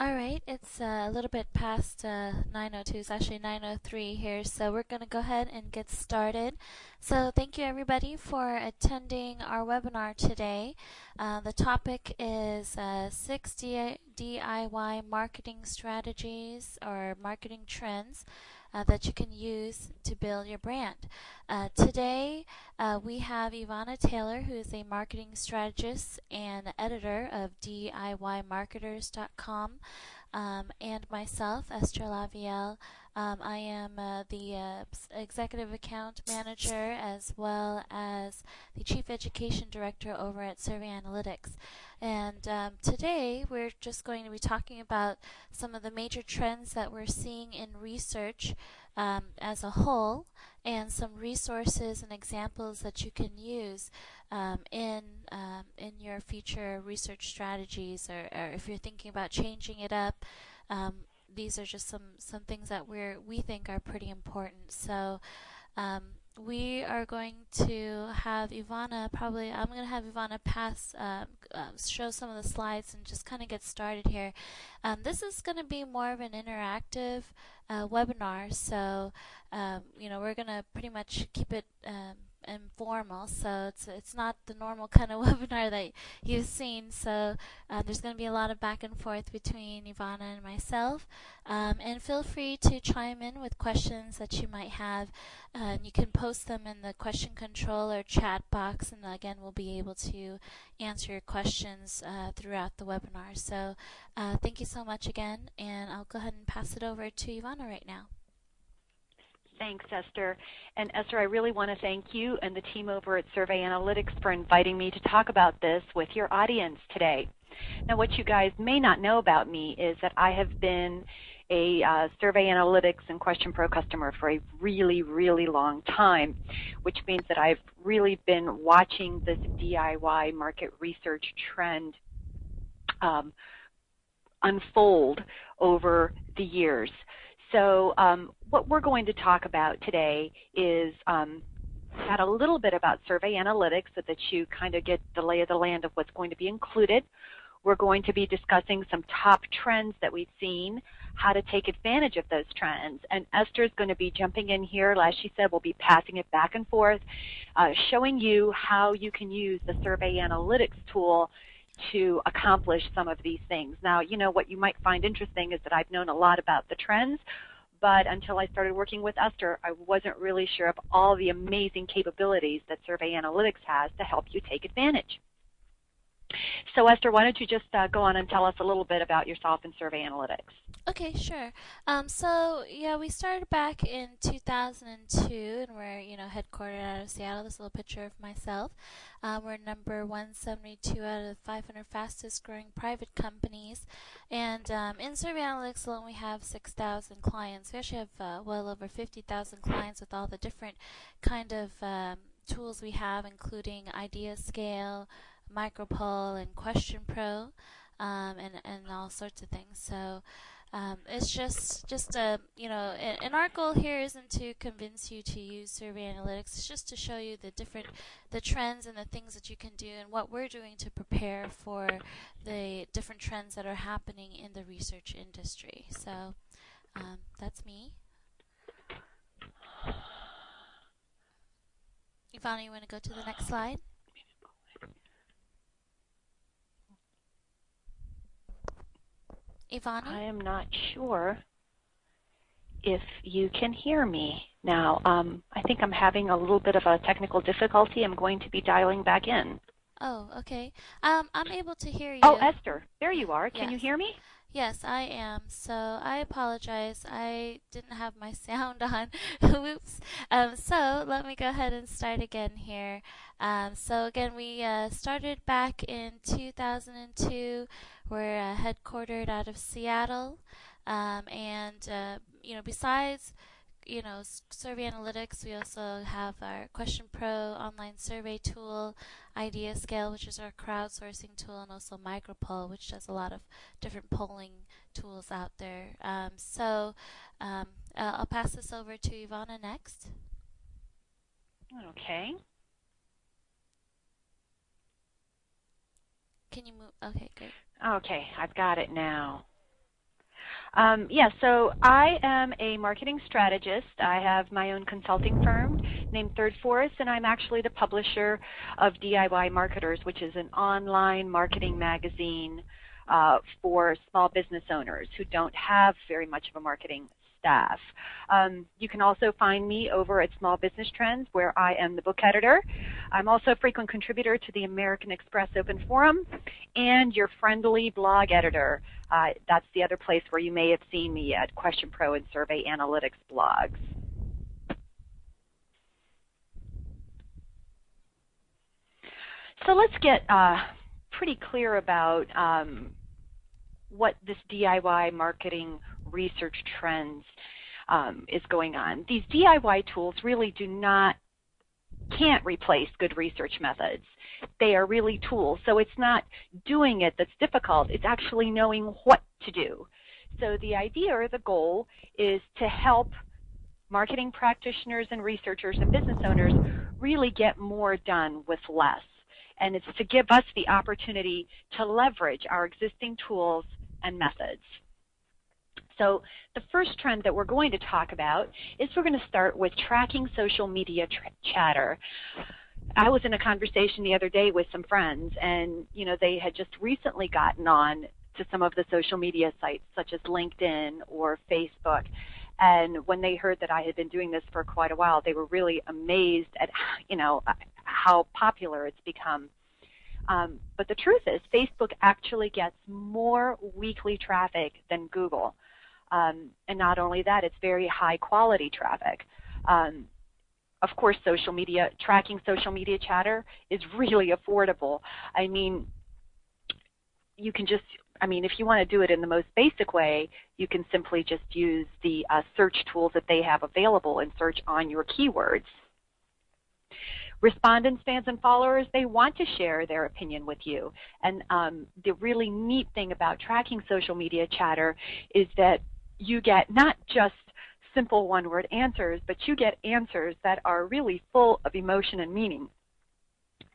All right, it's a little bit past 9:02. It's actually 9:03 here, so we're going to go ahead and get started. So thank you everybody for attending our webinar today. The topic is 6 DIY marketing strategies or marketing trends that you can use to build your brand. Today we have Ivana Taylor, who is a marketing strategist and editor of DIYmarketers.com. And myself, Esther Lavielle. I am the Executive Account Manager as well as the Chief Education Director over at Survey Analytics. And today we're just going to be talking about some of the major trends that we're seeing in research as a whole, and some resources and examples that you can use in your future research strategies, or if you're thinking about changing it up. These are just some things that we think are pretty important. So we are going to have Ivana, I'm going to have Ivana show some of the slides and just kind of get started here. This is going to be more of an interactive webinar, so we're going to pretty much keep it informal, so it's not the normal kind of webinar that you've seen. So there's going to be a lot of back and forth between Ivana and myself, and feel free to chime in with questions that you might have. You can post them in the question control or chat box, and again we'll be able to answer your questions throughout the webinar. So thank you so much again, and I'll go ahead and pass it over to Ivana right now. Thanks, Esther. And Esther, I really want to thank you and the team over at Survey Analytics for inviting me to talk about this with your audience today. Now, what you guys may not know about me is that I have been a Survey Analytics and Question Pro customer for a really, really long time, which means that I've really been watching this DIY market research trend unfold over the years. So what we're going to talk about today is chat a little bit about Survey Analytics so that you kind of get the lay of the land of what's going to be included. We're going to be discussing some top trends that we've seen, how to take advantage of those trends. And Esther's going to be jumping in here. As she said, we'll be passing it back and forth, showing you how you can use the Survey Analytics tool to accomplish some of these things. Now, what you might find interesting is that I've known a lot about the trends, but until I started working with Esther, I wasn't really sure of all the amazing capabilities that Survey Analytics has to help you take advantage. So Esther, why don't you just go on and tell us a little bit about yourself and Survey Analytics? Okay, sure. So yeah, we started back in 2002, and we're headquartered out of Seattle. This little picture of myself. We're number 172 out of the 500 fastest growing private companies, and in Survey Analytics alone, we have 6,000 clients. We actually have well over 50,000 clients with all the different kind of tools we have, including IdeaScale, MicroPoll, and Question Pro, and all sorts of things. So it's just and our goal here isn't to convince you to use Survey Analytics. It's just to show you the trends and the things that you can do, and what we're doing to prepare for the different trends that are happening in the research industry. So that's me. Ivana, you want to go to the next slide? Ivana? I am not sure if you can hear me now. I think I'm having a little bit of a technical difficulty. I'm going to be dialing back in. Oh, okay. I'm able to hear you. Oh, Esther, there you are. Yes. Can you hear me? Yes, I am. So I apologize. I didn't have my sound on. Whoops. So let me go ahead and start again here. So again, we started back in 2002. We're headquartered out of Seattle, and besides Survey Analytics, we also have our Question Pro online survey tool, IdeaScale, which is our crowdsourcing tool, and also MicroPoll, which does a lot of different polling tools out there. I'll pass this over to Ivana next. Okay. Can you move? Okay, great. Okay, I've got it now. Yeah, so I am a marketing strategist. I have my own consulting firm named Third Force, and I'm actually the publisher of DIY Marketers, which is an online marketing magazine for small business owners who don't have very much of a marketing staff. You can also find me over at Small Business Trends, where I am the book editor. I'm also a frequent contributor to the American Express Open Forum and your friendly blog editor. That's the other place where you may have seen me at Question Pro and Survey Analytics blogs. So let's get pretty clear about what this DIY marketing research trends is going on. These DIY tools really can't replace good research methods. They are really tools. So it's not doing it that's difficult. It's actually knowing what to do. So the idea or the goal is to help marketing practitioners and researchers and business owners really get more done with less. And it's to give us the opportunity to leverage our existing tools and methods. So the first trend that we're going to talk about is we're going to start with tracking social media chatter. I was in a conversation the other day with some friends, and they had just recently gotten on to some of the social media sites such as LinkedIn or Facebook. And when they heard that I had been doing this for quite a while, they were really amazed at how popular it's become. But the truth is, Facebook actually gets more weekly traffic than Google. And not only that, it's very high quality traffic. Of course, tracking social media chatter is really affordable. I mean, if you want to do it in the most basic way, you can simply just use the search tools that they have available and search on your keywords. Respondents, fans, and followers, they want to share their opinion with you. And the really neat thing about tracking social media chatter is that you get not just simple one-word answers, but you get answers that are really full of emotion and meaning.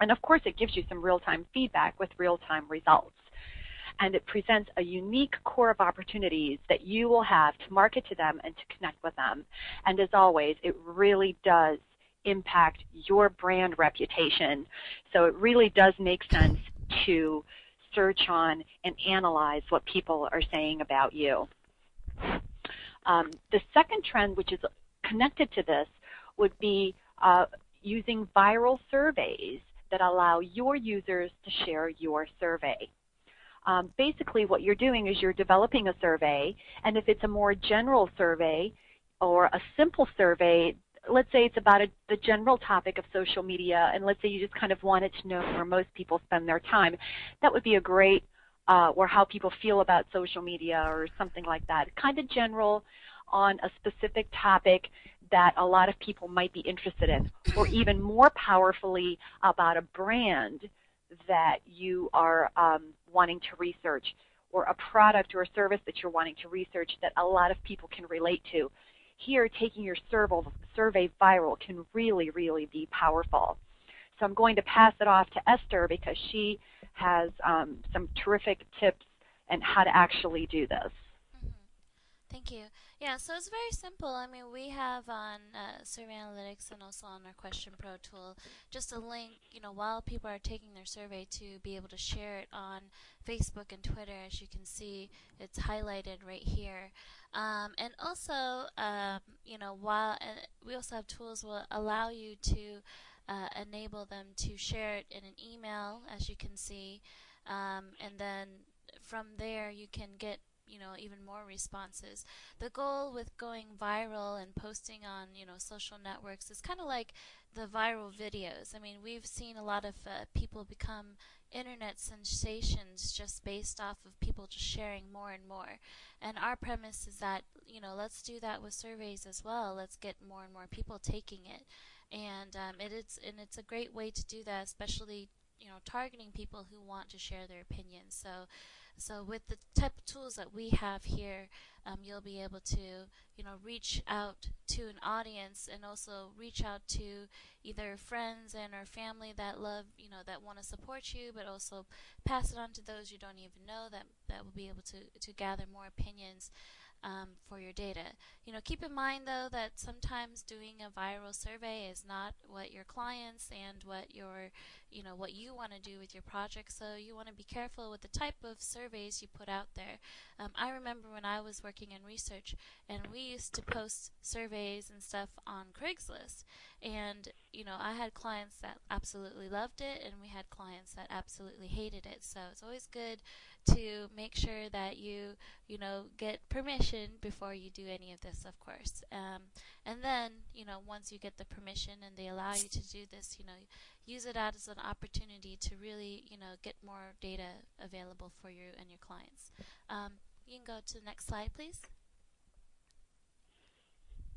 And of course, it gives you some real-time feedback with real-time results. And it presents a unique core of opportunities that you will have to market to them and to connect with them. And as always, it really does impact your brand reputation. So it really does make sense to search on and analyze what people are saying about you. The second trend, which is connected to this, would be using viral surveys that allow your users to share your survey. Basically, what you're doing is you're developing a survey, and if it's a more general survey or a simple survey, let's say it's about the general topic of social media, and let's say you just kind of wanted to know where most people spend their time, that would be a great, or how people feel about social media or something like that. Kind of general on a specific topic that a lot of people might be interested in, or even more powerfully about a brand that you are wanting to research, or a product or a service that you're wanting to research that a lot of people can relate to. Here, taking your survey viral can really, really be powerful. So I'm going to pass it off to Esther because she has some terrific tips on how to actually do this. Thank you. Yeah, so it's very simple. I mean, we have on Survey Analytics and also on our Question Pro tool just a link, while people are taking their survey to be able to share it on Facebook and Twitter. As you can see, it's highlighted right here. And also, we also have tools will allow you to enable them to share it in an email, as you can see. And then from there, you can get even more responses. The goal with going viral and posting on, social networks is kind of like the viral videos. I mean, we've seen a lot of people become internet sensations just based off of people just sharing more and more. And our premise is that, let's do that with surveys as well. Let's get more and more people taking it. And it's a great way to do that, especially, targeting people who want to share their opinions. So with the type of tools that we have here, you'll be able to, reach out to an audience and also reach out to either friends and or family that love, that want to support you, but also pass it on to those you don't even know that will be able to gather more opinions. for your data. Keep in mind though that sometimes doing a viral survey is not what your clients and what you want to do with your project. So you want to be careful with the type of surveys you put out there. I remember when I was working in research, and we used to post surveys and stuff on Craigslist, and I had clients that absolutely loved it, and we had clients that absolutely hated it. So it's always good to make sure that you get permission before you do any of this, of course. And then, once you get the permission and they allow you to do this, use it as an opportunity to really, get more data available for you and your clients. You can go to the next slide, please.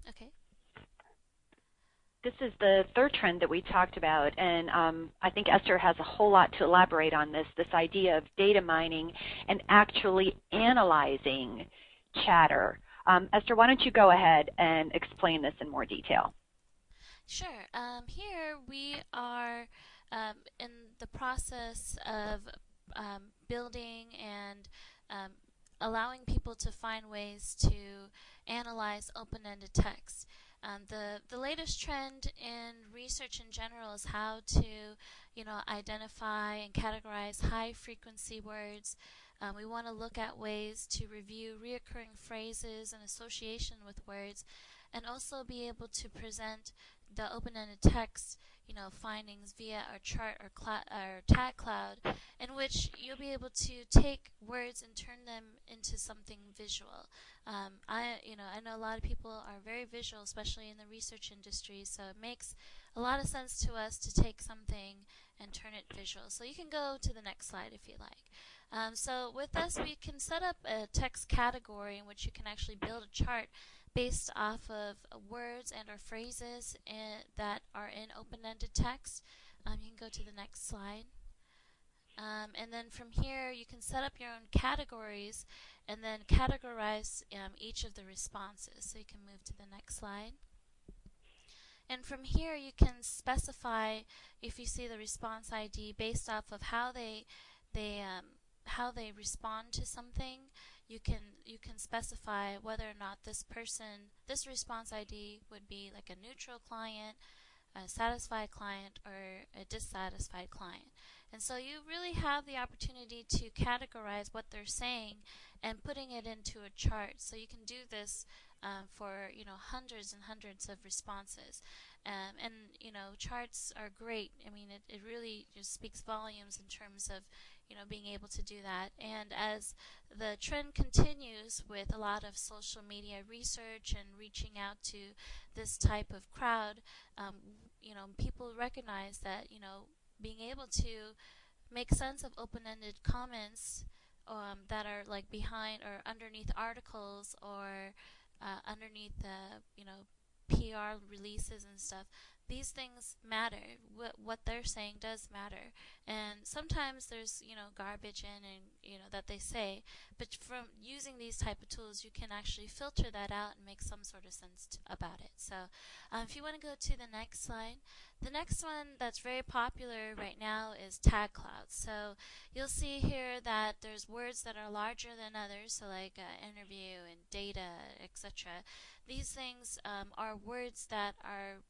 Okay. This is the third trend that we talked about, and I think Esther has a whole lot to elaborate on this idea of data mining and actually analyzing chatter. Esther, why don't you go ahead and explain this in more detail? Sure. Here we are in the process of building and allowing people to find ways to analyze open-ended text. The latest trend in research in general is how to identify and categorize high frequency words. We want to look at ways to review reoccurring phrases and association with words, and also be able to present the open-ended text findings via our chart or tag cloud, in which you'll be able to take words and turn them into something visual. I know a lot of people are very visual, especially in the research industry, so it makes a lot of sense to us to take something and turn it visual. So you can go to the next slide if you like. So with this, we can set up a text category in which you can actually build a chart based off of words and or phrases that are in open-ended text. You can go to the next slide. And then from here, you can set up your own categories and then categorize each of the responses. So you can move to the next slide. And from here, you can specify, if you see the response ID, based off of how they respond to something. You can specify whether or not this response ID would be like a neutral client, a satisfied client, or a dissatisfied client. And so you really have the opportunity to categorize what they're saying and putting it into a chart. So you can do this for hundreds and hundreds of responses. And charts are great. I mean, it really just speaks volumes in terms of being able to do that. And as the trend continues with a lot of social media research and reaching out to this type of crowd, people recognize that being able to make sense of open-ended comments that are like behind or underneath articles or underneath the PR releases and stuff. These things matter. What they're saying does matter, and sometimes there's garbage in and that they say, but from using these type of tools, you can actually filter that out and make some sort of sense about it. So, if you want to go to the next slide, the next one that's very popular right now is tag clouds. So you'll see here that there's words that are larger than others, so like interview and data, etc. These things are words that are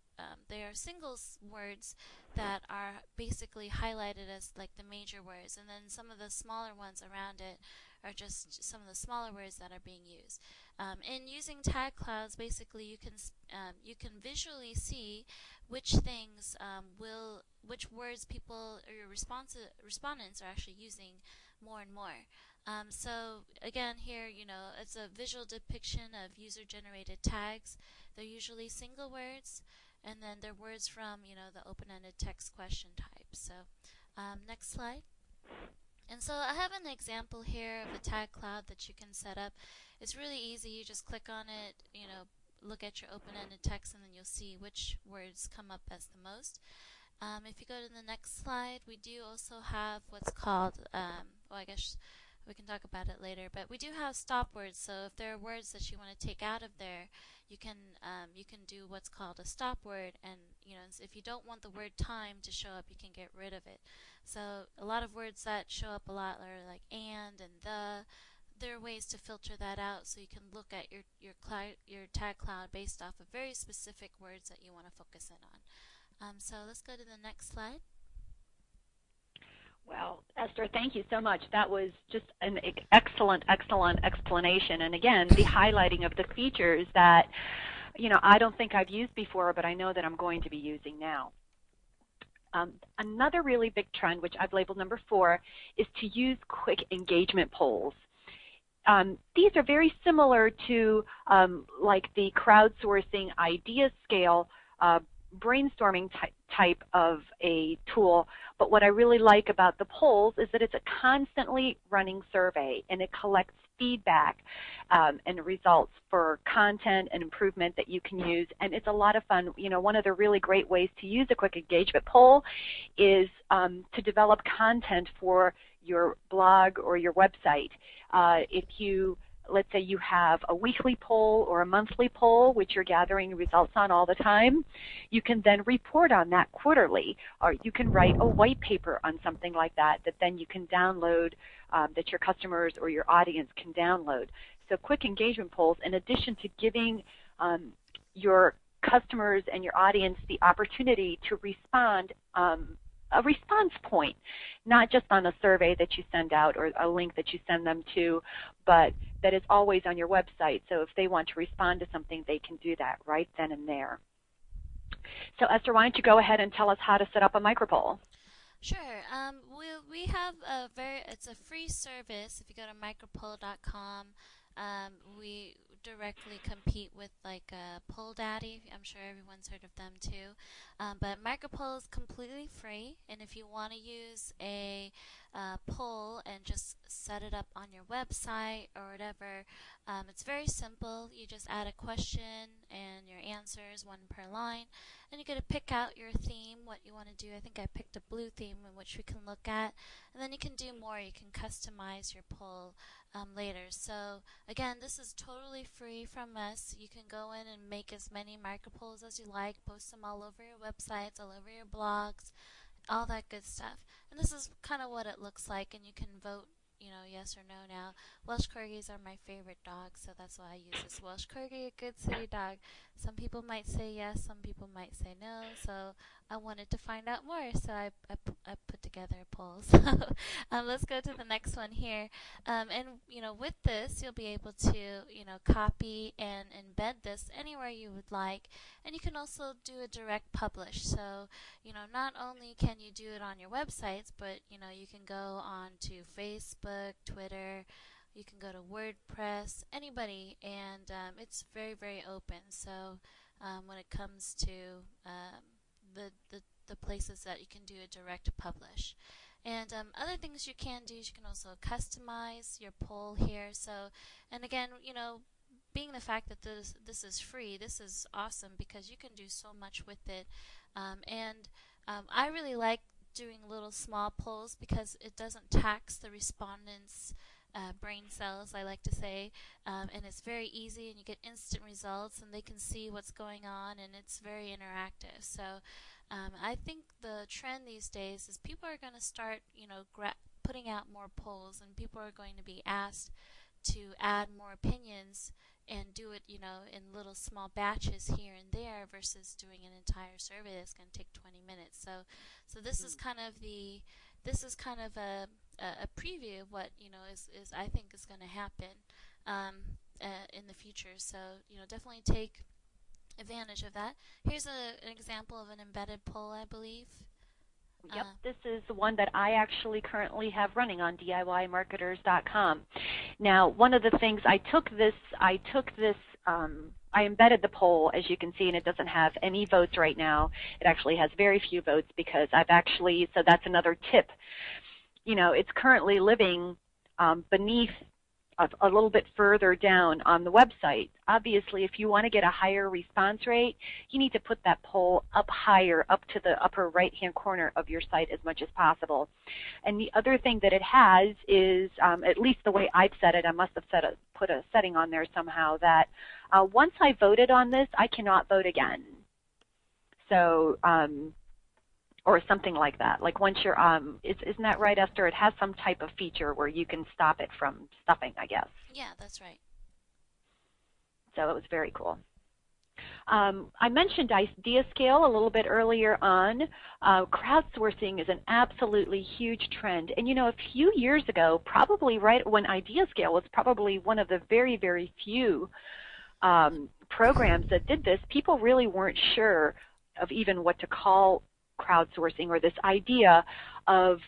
they are singles words that are basically highlighted as like the major words, and then some of the smaller ones around it are just some of the smaller words that are being used. In using tag clouds, basically you can visually see which things which words people or your respondents are actually using more and more. So again, here it's a visual depiction of user-generated tags. They're usually single words, and then they're words from the open-ended text question type. So next slide. And so I have an example here of a tag cloud that you can set up. It's really easy. You just click on it, look at your open-ended text, and then you'll see which words come up as the most. If you go to the next slide, we do also have what's called, well, I guess we can talk about it later, but we do have stop words. So if there are words that you want to take out of there, you can do what's called a stop word, and if you don't want the word time to show up, you can get rid of it. So a lot of words that show up a lot are like and the. There are ways to filter that out so you can look at your tag cloud based off of very specific words that you want to focus in on. So let's go to the next slide. Well, Esther, thank you so much. That was just an excellent, excellent explanation. And again, the highlighting of the features that, I don't think I've used before, but I know that I'm going to be using now. Another really big trend, which I've labeled number 4, is to use quick engagement polls. These are very similar to like the crowdsourcing idea scale brainstorming type of a tool, but what I really like about the polls is that it's a constantly running survey, and it collects feedback and results for content and improvement that you can use, and it's a lot of fun. One of the really great ways to use a quick engagement poll is to develop content for your blog or your website. Let's say you have a weekly poll or a monthly poll, which you're gathering results on all the time, you can then report on that quarterly, or you can write a white paper on something like that then you can download, that your customers or your audience can download. So quick engagement polls, in addition to giving your customers and your audience the opportunity to respond, a response point, not just on a survey that you send out or a link that you send them to, but that is always on your website. So if they want to respond to something, they can do that right then and there. So Esther, why don't you go ahead and tell us how to set up a micropoll? Sure. We have it's a free service. If you go to micropoll.com, we directly compete with like PollDaddy. I'm sure everyone's heard of them too. But Micropoll is completely free, and if you want to use a poll and just set it up on your website or whatever, it's very simple. You just add a question and your answers, 1 per line, and you get to pick out your theme, what you want to do. I think I picked a blue theme in which we can look at, and then you can do more. You can customize your poll later. So again, this is totally free from us. You can go in and make as many micropolls as you like, post them all over your websites, all over your blogs, all that good stuff. And this is kind of what it looks like, and you can vote, yes or no now. Welsh Corgis are my favorite dogs, so that's why I use this. Welsh Corgi, a good city dog. Some people might say yes, some people might say no, so I wanted to find out more, so I put together a poll. So let's go to the next one here. And with this, you'll be able to copy and embed this anywhere you would like, and you can also do a direct publish. So not only can you do it on your websites, but you can go on to Facebook, Twitter. You can go to WordPress, anybody, and it's very, very open. So when it comes to the places that you can do a direct publish. And other things you can do is you can also customize your poll here. So, and again, being the fact that this is free, this is awesome because you can do so much with it. I really like doing little small polls because it doesn't tax the respondents' brain cells, I like to say, and it's very easy, and you get instant results, and they can see what's going on, and it's very interactive. So I think the trend these days is people are going to start, putting out more polls, and people are going to be asked to add more opinions and do it, in little small batches here and there versus doing an entire survey that's going to take 20 minutes. So this is kind of a preview of what is I think is going to happen in the future. So definitely take advantage of that. Here's an example of an embedded poll, I believe. Yep, this is the one that I actually currently have running on DIYmarketers.com. Now, one of the things I embedded the poll, as you can see, and it doesn't have any votes right now. It actually has very few votes because so that's another tip. It's currently living beneath a little bit further down on the website. Obviously, if you want to get a higher response rate, you need to put that poll up higher, up to the upper right-hand corner of your site as much as possible. And the other thing that it has is, at least the way I've set it, I must have put a setting on there somehow, that once I voted on this, I cannot vote again. So or something like that. Like once you're, isn't that right, Esther? It has some type of feature where you can stop it from stuffing, I guess. Yeah, that's right. So it was very cool. I mentioned IdeaScale a little bit earlier on. Crowdsourcing is an absolutely huge trend. And a few years ago, probably right when IdeaScale was probably one of the very, very few programs that did this, people really weren't sure of even what to call crowdsourcing, or this idea of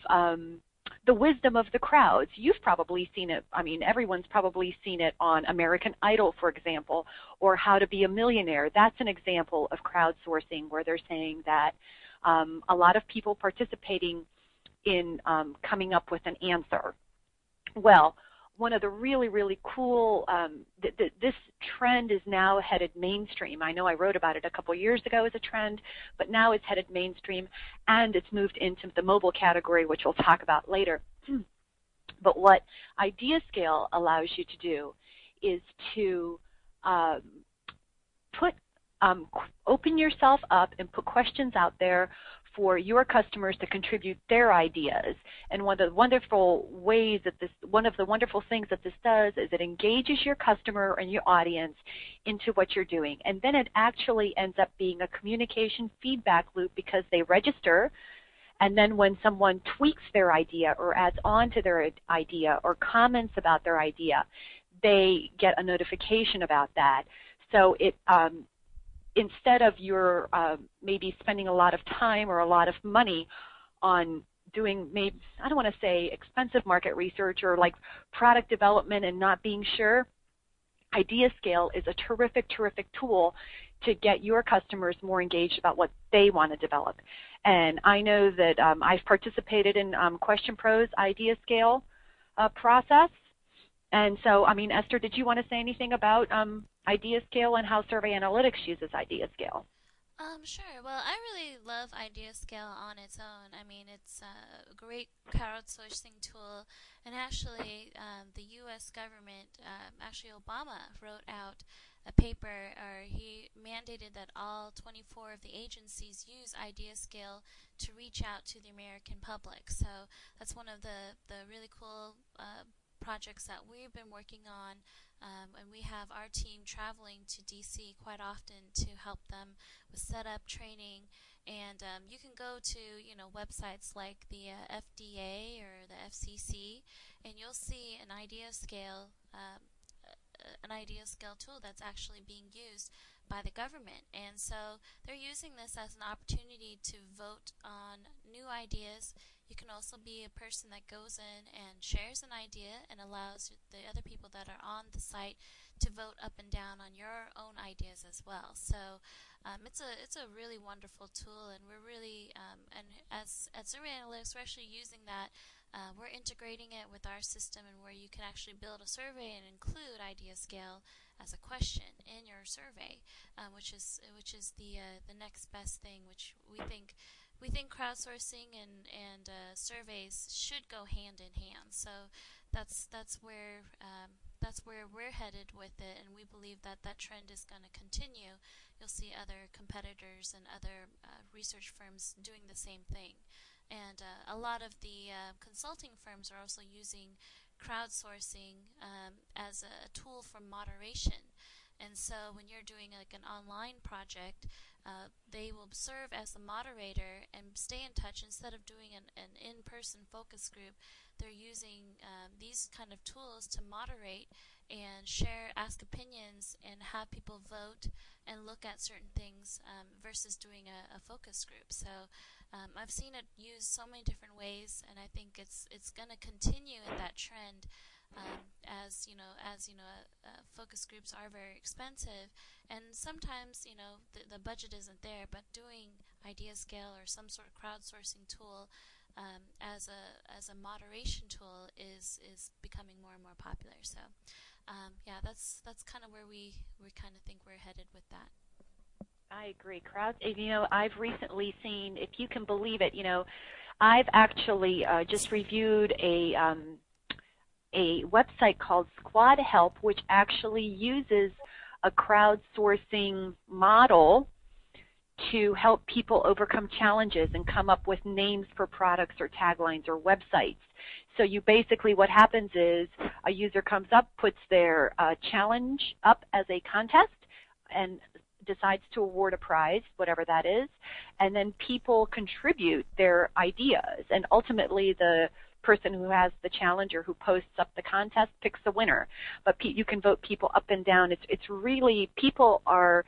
the wisdom of the crowds. You've probably seen it. I mean, everyone's probably seen it on American Idol, for example, or How to Be a Millionaire. That's an example of crowdsourcing, where they're saying that a lot of people participating in coming up with an answer. Well, one of the really, really cool, this trend is now headed mainstream. I know I wrote about it a couple years ago as a trend, but now it's headed mainstream, and it's moved into the mobile category, which we'll talk about later. But what IdeaScale allows you to do is to open yourself up and put questions out there for your customers to contribute their ideas. And one of the wonderful things that this does is it engages your customer and your audience into what you're doing. And then it actually ends up being a communication feedback loop, because they register, and then when someone tweaks their idea or adds on to their idea or comments about their idea, they get a notification about that. So it instead of your maybe spending a lot of time or a lot of money on doing, maybe, I don't want to say expensive market research or like product development and not being sure, IdeaScale is a terrific, terrific tool to get your customers more engaged about what they want to develop. And I know that I've participated in QuestionPro's IdeaScale process. And so, I mean, Esther, did you want to say anything about IdeaScale and how Survey Analytics uses IdeaScale? Sure. Well, I really love IdeaScale on its own. I mean, it's a great crowdsourcing tool, and actually, the U.S. government, actually Obama wrote out a paper, or he mandated that all 24 of the agencies use IdeaScale to reach out to the American public. So that's one of the really cool projects that we've been working on, and we have our team traveling to DC quite often to help them with setup training. And you can go to websites like the FDA or the FCC, and you'll see an IdeaScale tool that's actually being used by the government. And so they're using this as an opportunity to vote on new ideas. You can also be a person that goes in and shares an idea and allows the other people that are on the site to vote up and down on your own ideas as well. So it's a really wonderful tool, and we're really and as at Survey Analytics, we're actually using that. We're integrating it with our system, and where you can actually build a survey and include IdeaScale as a question in your survey, which is the next best thing, which we think crowdsourcing and surveys should go hand in hand. So that's where we're headed with it, and we believe that trend is going to continue. You'll see other competitors and other research firms doing the same thing, and a lot of the consulting firms are also using crowdsourcing as a tool for moderation. And so when you're doing like an online project, they will serve as a moderator and stay in touch. Instead of doing an in-person focus group, they're using these kind of tools to moderate and share, ask opinions, and have people vote and look at certain things versus doing a focus group. So I've seen it used so many different ways, and I think it's going to continue in that trend. As focus groups are very expensive, and sometimes the budget isn't there. But doing IdeaScale or some sort of crowdsourcing tool as a moderation tool is becoming more and more popular. So yeah, that's kind of where we kind of think we're headed with that. I agree. I've recently seen, if you can believe it, I've actually just reviewed a website called Squad Help, which actually uses a crowdsourcing model to help people overcome challenges and come up with names for products or taglines or websites. So you basically, what happens is a user comes up, puts their challenge up as a contest, and decides to award a prize, whatever that is, and then people contribute their ideas, and ultimately the person who has the challenge or who posts up the contest picks the winner. But you can vote people up and down. It's really, people are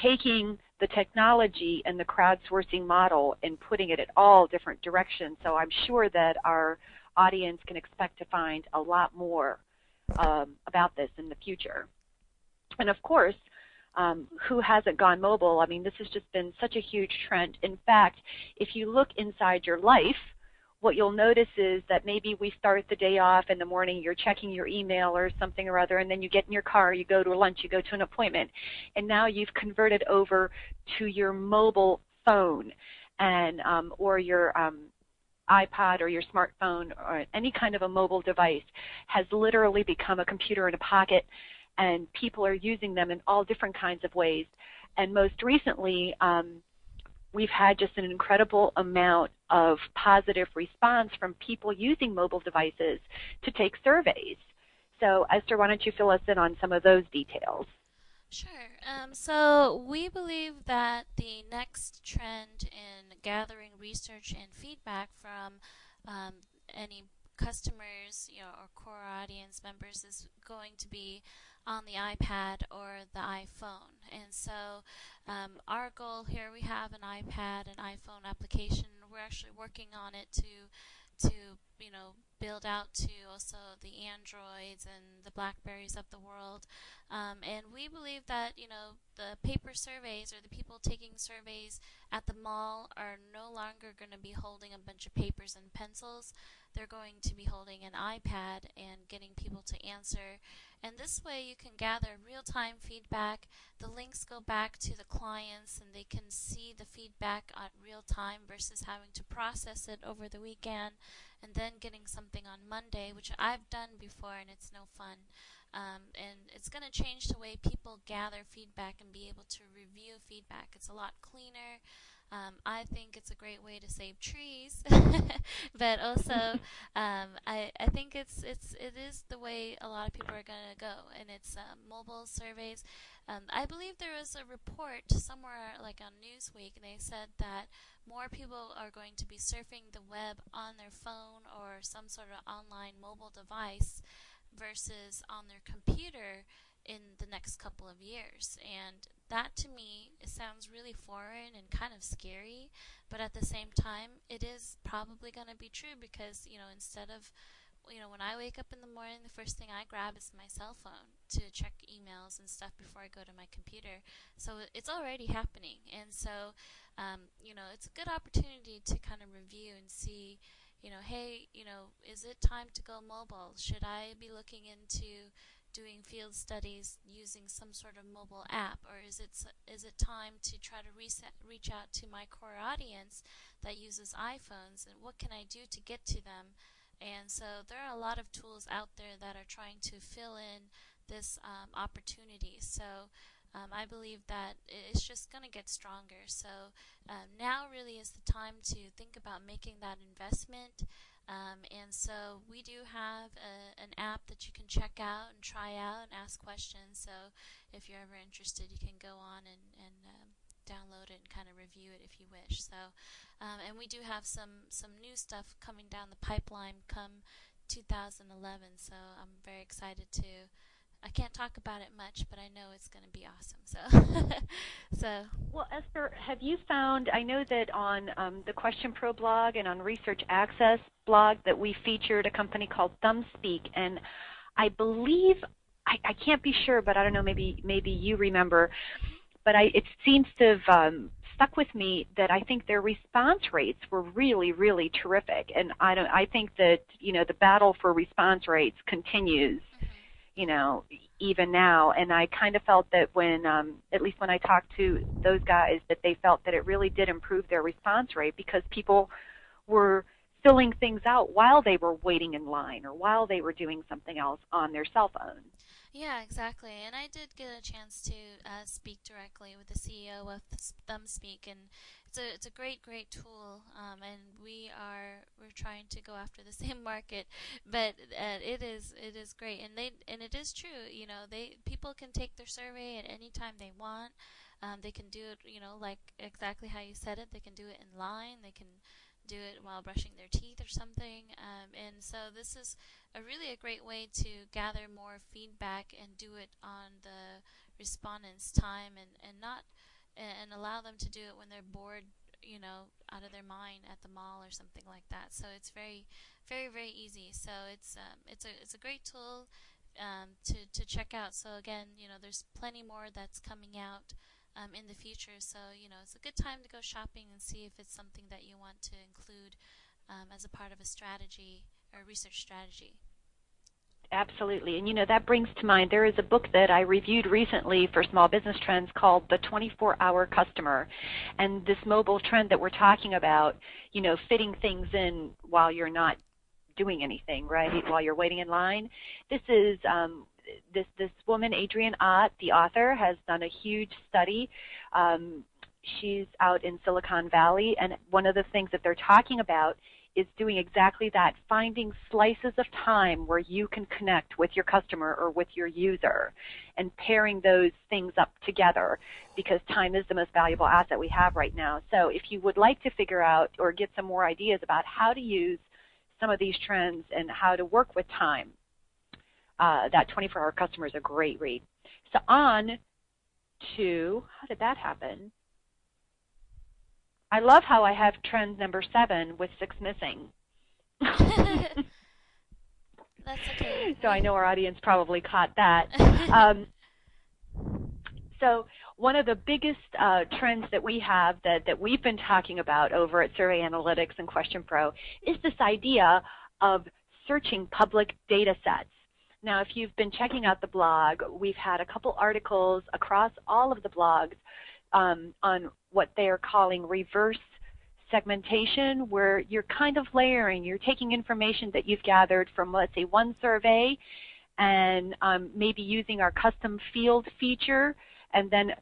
taking the technology and the crowdsourcing model and putting it at all different directions. So I'm sure that our audience can expect to find a lot more about this in the future. And of course, who hasn't gone mobile? I mean, this has just been such a huge trend. In fact, if you look inside your life, what you'll notice is that maybe we start the day off in the morning, you're checking your email or something or other, and then you get in your car, you go to a lunch, you go to an appointment, and now you've converted over to your mobile phone and or your iPod or your smartphone or any kind of a mobile device has literally become a computer in a pocket, and people are using them in all different kinds of ways. And most recently, we've had just an incredible amount of positive response from people using mobile devices to take surveys. So Esther, why don't you fill us in on some of those details? Sure. So we believe that the next trend in gathering research and feedback from any customers, or core audience members is going to be on the iPad or the iPhone. And so our goal here, we have an iPad and iPhone application. We're actually working on it to build out to also the Androids and the Blackberries of the world. And we believe that, the paper surveys or the people taking surveys at the mall are no longer going to be holding a bunch of papers and pencils. They're going to be holding an iPad and getting people to answer. And this way you can gather real-time feedback. The links go back to the clients and they can see the feedback at real time versus having to process it over the weekend and then getting something on Monday, which I've done before and it's no fun. And it's going to change the way people gather feedback and be able to review feedback. It's a lot cleaner. I think it's a great way to save trees, but also I think it is the way a lot of people are going to go, and it's mobile surveys. I believe there was a report somewhere like on Newsweek, and they said that more people are going to be surfing the web on their phone or some sort of online mobile device versus on their computer in the next couple of years. And that to me, it sounds really foreign and kind of scary, but at the same time it is probably going to be true because instead of when I wake up in the morning, the first thing I grab is my cell phone to check emails and stuff before I go to my computer. So it's already happening, and so it's a good opportunity to kind of review and see hey, is it time to go mobile? Should I be looking into doing field studies using some sort of mobile app, or is it time to try to reach out to my core audience that uses iPhones, and what can I do to get to them? And so there are a lot of tools out there that are trying to fill in this opportunity. So I believe that it's just going to get stronger. So now really is the time to think about making that investment. And so we do have an app that you can check out and try out and ask questions. So if you're ever interested, you can go on and download it and kind of review it if you wish. So, and we do have some new stuff coming down the pipeline come 2011. So I'm very excited to. I can't talk about it much, but I know it's going to be awesome. So, Well, Esther, have you found? I know that on the Question Pro blog and on Research Access blog that we featured a company called Thumbspeak, and I believe I can't be sure, but I don't know. Maybe you remember, but it seems to have stuck with me that I think their response rates were really, really terrific, and I think that the battle for response rates continues. Even now. And I kind of felt that when, at least when I talked to those guys, that they felt that it really did improve their response rate because people were filling things out while they were waiting in line or while they were doing something else on their cell phone. Yeah, exactly. And I did get a chance to speak directly with the CEO of ThumbSpeak, and it's a great tool. And we're trying to go after the same market, but it is great, and it is true. You know, they people can take their survey at any time they want. They can do it, like exactly how you said it. They can do it in line. They can do it while brushing their teeth or something. And so this is a great way to gather more feedback and do it on the respondents' time, and not and allow them to do it when they're bored, out of their mind at the mall or something like that. So it's very easy. So it's a great tool to check out. So again, there's plenty more that's coming out in the future. So it's a good time to go shopping and see if it's something that you want to include as a part of a strategy or research strategy. Absolutely. And that brings to mind, there is a book that I reviewed recently for Small Business Trends called The 24-Hour Customer. And this mobile trend that we're talking about, fitting things in while you're not doing anything, right, while you're waiting in line. This is this woman, Adrienne Ott, the author, has done a huge study. She's out in Silicon Valley, and one of the things that they're talking about is doing exactly that, finding slices of time where you can connect with your customer or with your user and pairing those things up together, because time is the most valuable asset we have right now. So if you would like to figure out or get some more ideas about how to use some of these trends and how to work with time, that 24-Hour Customer is a great read. So on to, how did that happen? I love how I have trend number 7 with 6 missing. That's okay. So I know our audience probably caught that. So one of the biggest trends that we have that we've been talking about over at Survey Analytics and Question Pro is this idea of searching public data sets. Now, if you've been checking out the blog, we've had a couple articles across all of the blogs on what they are calling reverse segmentation, where you're kind of layering. You're taking information that you've gathered from, let's say, one survey, and maybe using our custom field feature, and then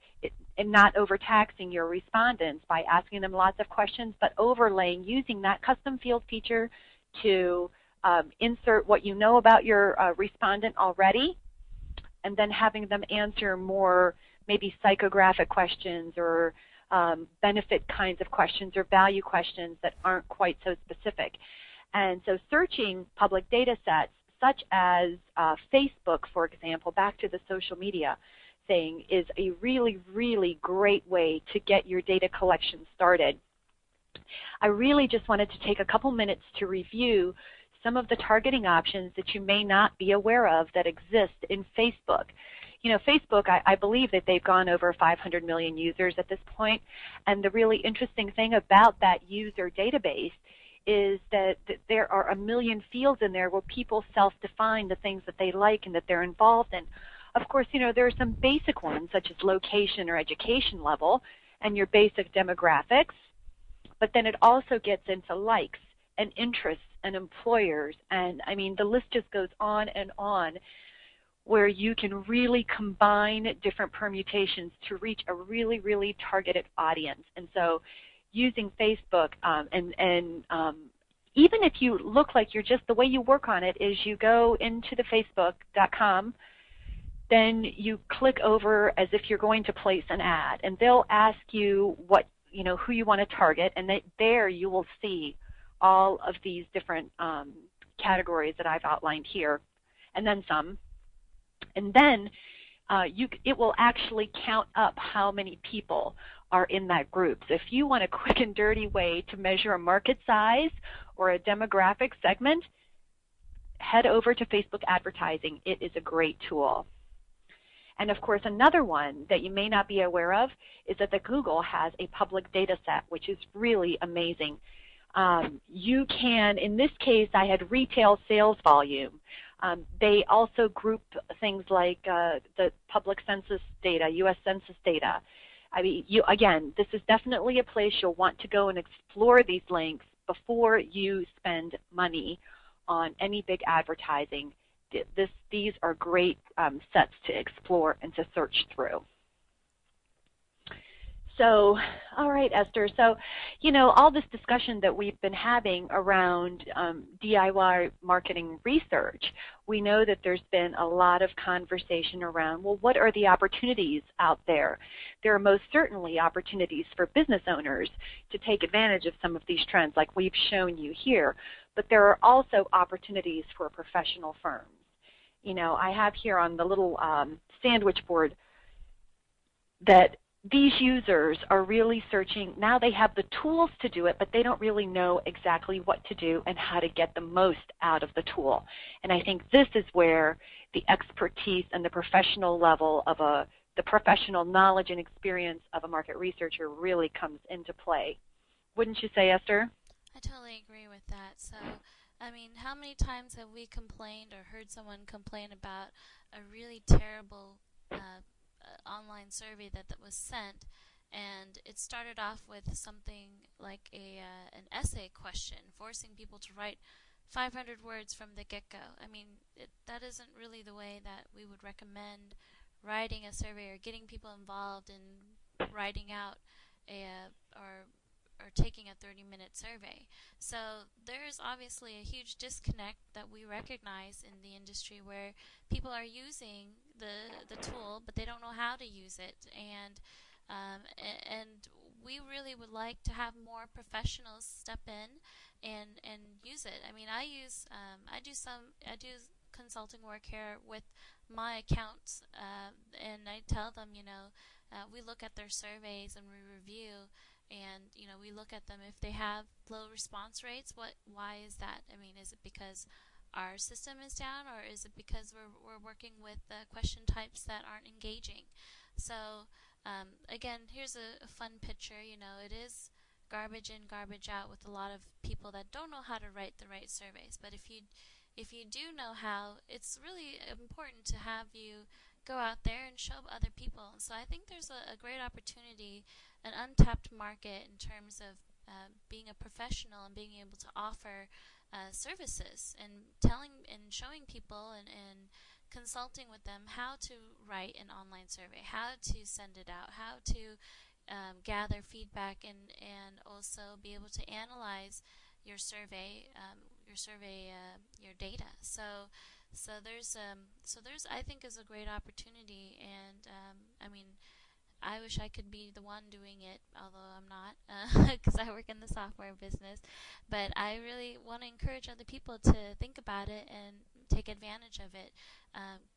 not overtaxing your respondents by asking them lots of questions, but overlaying, using that custom field feature to insert what you know about your respondent already, and then having them answer more maybe psychographic questions or benefit kinds of questions or value questions that aren't quite so specific. And so searching public data sets such as Facebook, for example, back to the social media thing, is a really great way to get your data collection started. I really just wanted to take a couple minutes to review some of the targeting options that you may not be aware of that exist in Facebook. Facebook, I believe that they've gone over 500 million users at this point, and the really interesting thing about that user database is that there are a million fields in there where people self-define the things that they like and that they're involved in. Of course, there are some basic ones, such as location or education level and your basic demographics, but then it also gets into likes and interests and employers, and I mean, the list just goes on and on, where you can really combine different permutations to reach a really targeted audience. And so using Facebook, even if you look like you're just, the way you work on it is you go into the Facebook.com, then you click over as if you're going to place an ad, and they'll ask you who you want to target, and there you will see all of these different categories that I've outlined here, and then some. And then it will actually count up how many people are in that group. So if you want a quick and dirty way to measure a market size or a demographic segment, head over to Facebook advertising. It is a great tool. And of course, another one that you may not be aware of is that Google has a public data set, which is really amazing. You can, in this case, I had retail sales volume. They also group things like the public census data, U.S. Census data. I mean, again, this is definitely a place you'll want to go and explore these links before you spend money on any big advertising these are great sets to explore and to search through. So, all right, Esther. So, all this discussion that we've been having around DIY marketing research, we know that there's been a lot of conversation around, well, what are the opportunities out there? There are most certainly opportunities for business owners to take advantage of some of these trends like we've shown you here, but there are also opportunities for professional firms. I have here on the little sandwich board that these users are really searching. Now they have the tools to do it, but they don't really know exactly what to do and how to get the most out of the tool. And I think this is where the expertise and the professional level of the professional knowledge and experience of a market researcher really comes into play. Wouldn't you say, Esther? I totally agree with that. So, I mean, how many times have we complained or heard someone complain about a really terrible online survey that was sent, and it started off with something like an essay question, forcing people to write 500 words from the get-go. I mean, that isn't really the way that we would recommend writing a survey or getting people involved in writing out or taking a 30-minute survey. So there's obviously a huge disconnect that we recognize in the industry where people are using the tool, but they don't know how to use it. And we really would like to have more professionals step in and use it. I mean, I do consulting work here with my accounts, and I tell them, we look at their surveys and we review. And we look at them. If they have low response rates, why is that? I mean, is it because our system is down, or is it because we're working with question types that aren't engaging? So again, here's a fun picture. It is garbage in, garbage out with a lot of people that don't know how to write the right surveys. But if you do know how, it's really important to have you go out there and show other people. So I think there's a great opportunity, an untapped market in terms of being a professional and being able to offer services and telling and showing people and consulting with them how to write an online survey, how to send it out, how to gather feedback, and also be able to analyze your survey, your data. So there's I think is a great opportunity, and I mean, I wish I could be the one doing it, although I'm not, because I work in the software business. But I really want to encourage other people to think about it and take advantage of it.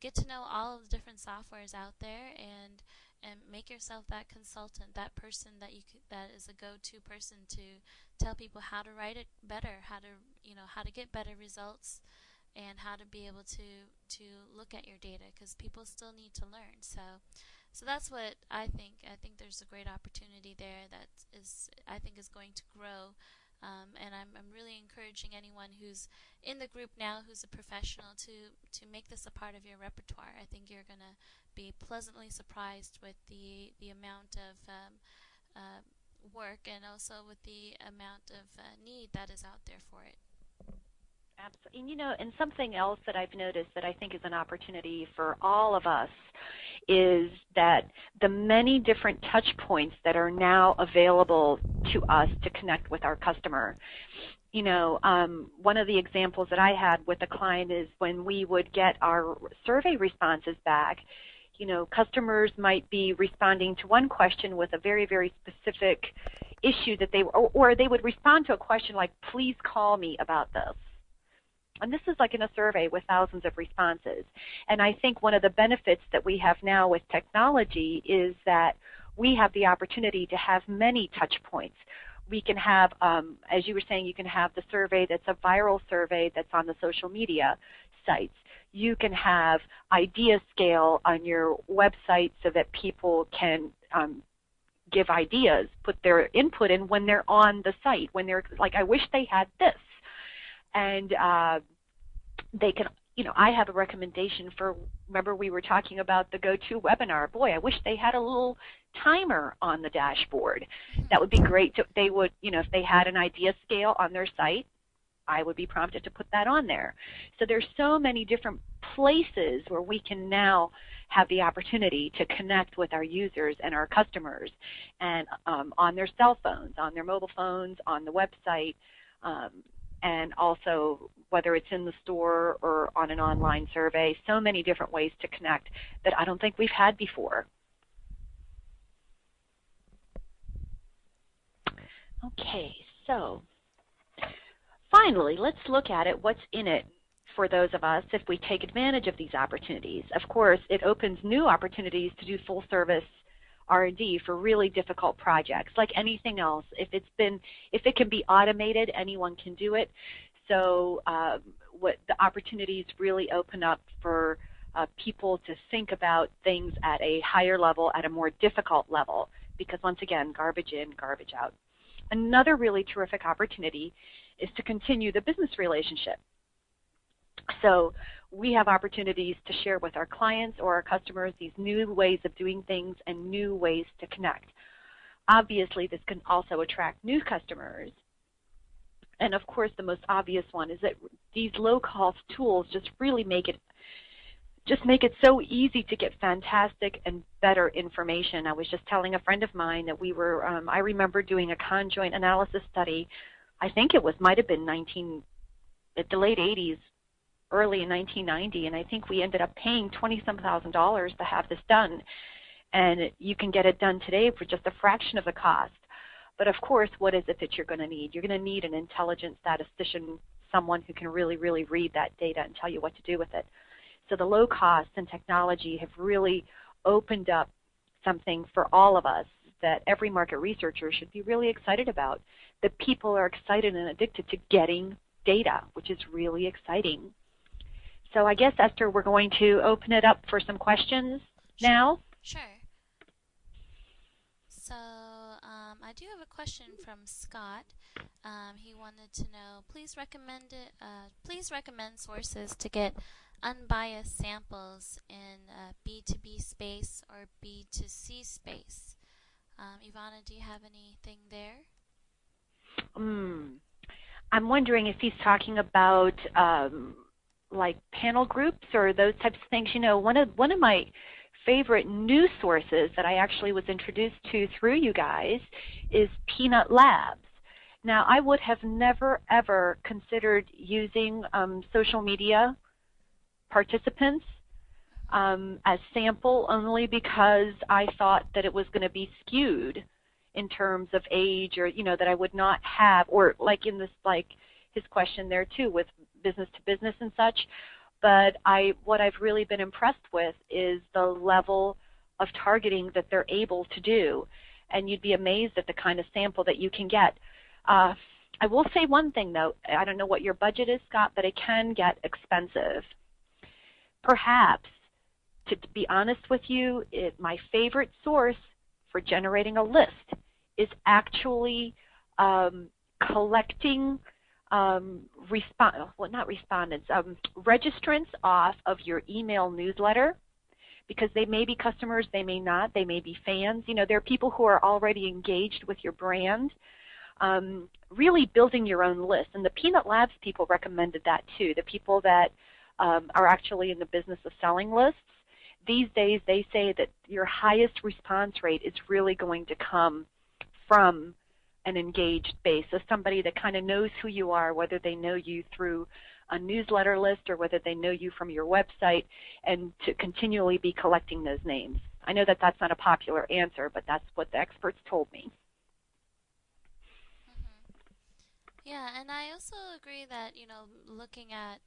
Get to know all of the different softwares out there, and make yourself that consultant, that person that is a go-to person to tell people how to write it better, how to get better results, and how to be able to look at your data, because people still need to learn. So that's what I think. I think there's a great opportunity there that I think is going to grow. And I'm really encouraging anyone who's in the group now who's a professional to make this a part of your repertoire. I think you're going to be pleasantly surprised with the amount of work, and also with the amount of need that is out there for it. Absolutely. And something else that I've noticed that I think is an opportunity for all of us is that the many different touch points that are now available to us to connect with our customer. One of the examples that I had with a client is when we would get our survey responses back, customers might be responding to one question with a very, very specific issue that or they would respond to a question like, please call me about this. And this is like in a survey with thousands of responses. And I think one of the benefits that we have now with technology is that we have the opportunity to have many touch points. We can have, as you were saying, you can have the survey that's a viral survey that's on the social media sites. You can have idea scale on your website so that people can give ideas, put their input in when they're on the site, when they're like, I wish they had this. And they can, I have a recommendation for, remember we were talking about the GoToWebinar. Boy, I wish they had a little timer on the dashboard. That would be great. They would, if they had an idea scale on their site, I would be prompted to put that on there. So there's so many different places where we can now have the opportunity to connect with our users and our customers, and on their cell phones, on their mobile phones, on the website, and also whether it's in the store or on an online survey. So many different ways to connect that I don't think we've had before. Okay, so finally, let's look at it. What's in it for those of us if we take advantage of these opportunities? Of course, it opens new opportunities to do full service R&D for really difficult projects. Like anything else, if it can be automated, anyone can do it. So what the opportunities really open up for people to think about things at a higher level, at a more difficult level, because once again, garbage in, garbage out. Another really terrific opportunity is to continue the business relationship. So we have opportunities to share with our clients or our customers these new ways of doing things and new ways to connect. Obviously, this can also attract new customers. And of course, the most obvious one is that these low-cost tools just really make it so easy to get fantastic and better information. I was just telling a friend of mine that I remember doing a conjoint analysis study. I think might have been the late 80s, early in 1990, and I think we ended up paying $20-some thousand to have this done. And you can get it done today for just a fraction of the cost. But of course, what is it that you're going to need? You're going to need an intelligent statistician, someone who can really, really read that data and tell you what to do with it. So the low cost and technology have really opened up something for all of us that every market researcher should be really excited about. That people are excited and addicted to getting data, which is really exciting. So I guess, Esther, we're going to open it up for some questions now. Sure. So I do have a question from Scott. He wanted to know, please recommend sources to get unbiased samples in B2B space or B2C space. Ivana, do you have anything there? I'm wondering if he's talking about like panel groups or those types of things. You know, one of my favorite news sources that I actually was introduced to through you guys is Peanut Labs. Now, I would have never, ever considered using social media participants as sample, only because I thought that it was going to be skewed in terms of age, or that I would not have, or like in this, like his question there too, with business to business and such. But what I've really been impressed with is the level of targeting that they're able to do, and you'd be amazed at the kind of sample that you can get. I will say one thing though, I don't know what your budget is, Scott, but it can get expensive. Perhaps, to be honest with you, my favorite source for generating a list is actually collecting registrants off of your email newsletter, because they may be customers, they may not, they may be fans. There are people who are already engaged with your brand. Really building your own list. And the Peanut Labs people recommended that too. The people that are actually in the business of selling lists, these days they say that your highest response rate is really going to come from an engaged base. So somebody that kind of knows who you are, whether they know you through a newsletter list or whether they know you from your website, and to continually be collecting those names. I know that that's not a popular answer, but that's what the experts told me. Yeah, and I also agree that looking at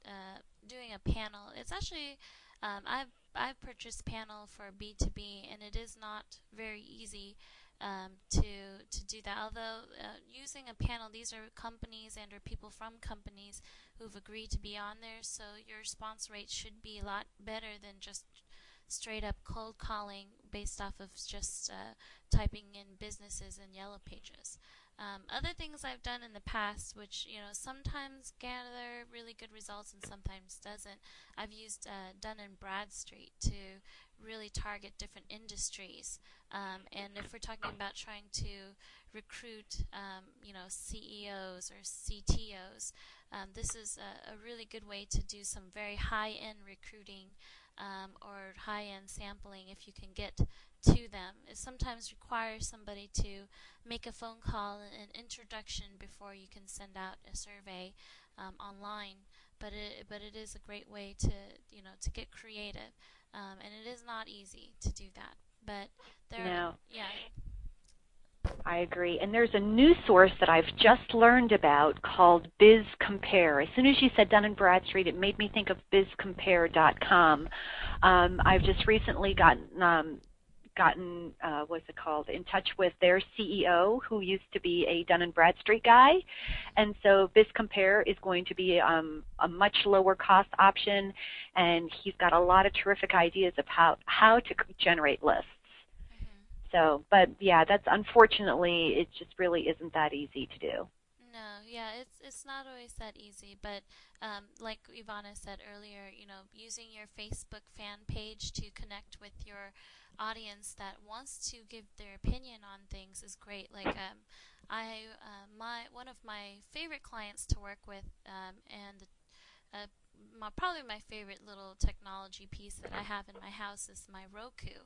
doing a panel, it's actually I've purchased panel for B2B, and it is not very easy to do that. Although using a panel, these are companies and or people from companies who've agreed to be on there, so your response rate should be a lot better than just straight up cold calling based off of just typing in businesses in Yellow Pages. Other things I've done in the past, which sometimes gather really good results and sometimes doesn't. I've used Dun and Bradstreet to really target different industries. And if we're talking about trying to recruit, CEOs or CTOs, this is a really good way to do some very high-end recruiting or high-end sampling if you can get to them. It sometimes requires somebody to make a phone call, an introduction before you can send out a survey online. But it is a great way to get creative, and it is not easy to do that. But No, yeah. I agree. And there's a new source that I've just learned about called BizCompare. As soon as you said Dun & Bradstreet, it made me think of bizcompare.com. I've just recently gotten what's it called, in touch with their CEO, who used to be a Dun & Bradstreet guy. And so BizCompare is going to be a much lower cost option, and he's got a lot of terrific ideas of how to generate lists. So, but yeah, that's unfortunately, it just really isn't that easy to do. No, yeah, it's not always that easy, but like Ivana said earlier, using your Facebook fan page to connect with your audience that wants to give their opinion on things is great. Like one of my favorite clients to work with, and probably my favorite little technology piece that I have in my house is my Roku.